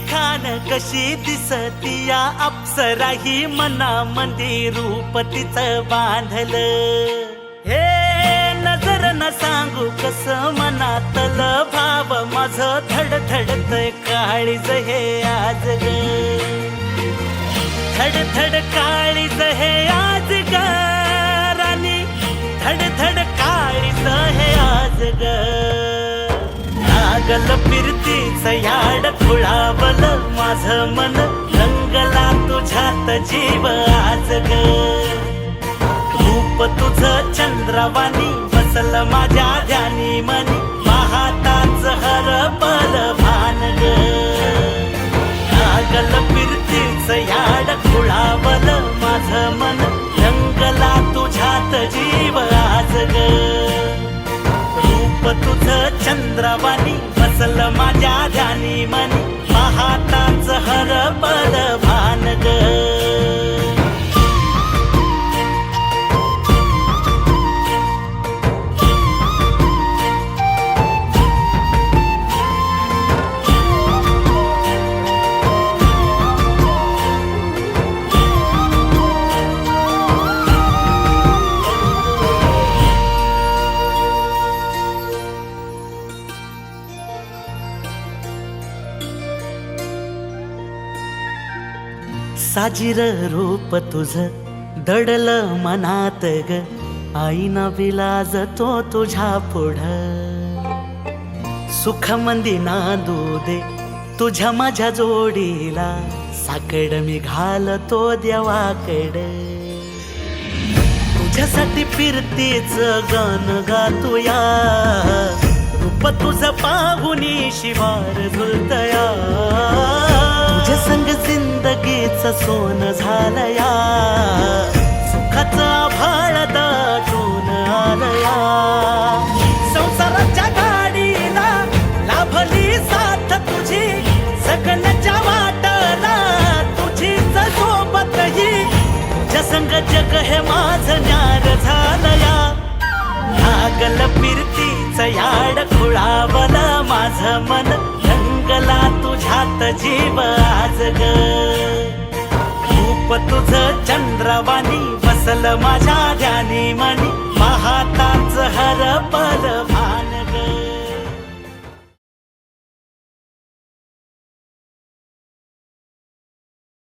खान कशी दिसतीया अप्सरा ही मनामध्ये रूप तिचं बांधलं. हे नजर न सांगू कस मनातलं भाव माझं धडधडतय काळीज हे आज ग. धडधड काळीज हे आज ग राणी, धडधड काळीज हे आज ग. लागल फिरतीच याड खुळावल माझं मन, रंगला तुझ्यात जीव आज ग. रूप तुझं चंद्रवाणी बसल माझ्या ध्यानी मनी, पाहताच हरपल भान ग. लागल फिरतीच याड खुळावल माझं मन, रंगला तुझ्यात जीव आज ग. रूप तुझं चंद्रवाणी बसल माझ्या ध्यानी मनी, पाहताच हरपल भान ग. साजिर रूप तुझं दडल मनात ग, आईना विलाज तो तुझ्या पुढं. सुख मंदी नांदू दे तुझ्या माझ्या जोडीला, साकड मी घालतो देवाकड. तुझ्यासाठी फिरतीच गान गातोया, रूप तुझं पाहुनी शिवार झुलतया. तुझ्या संग जिंदगीच सोन झालया, सुखाचं आभाळ दाटून आलया. संसाराच्या गाडीला लाभली साथ तुझी, सगळ्याच्या वाटला तुझीच सोबत ही. तुझ्या संग जग हे माझं न्यार झालया. लागल फिरतीच याड खुळावल माझं मन, रंगला तुझ्यात जीव आज ग. रूप तुझं चंद्रवाणी बसल माझ्या ध्यानी मनी, पाहताच हरपल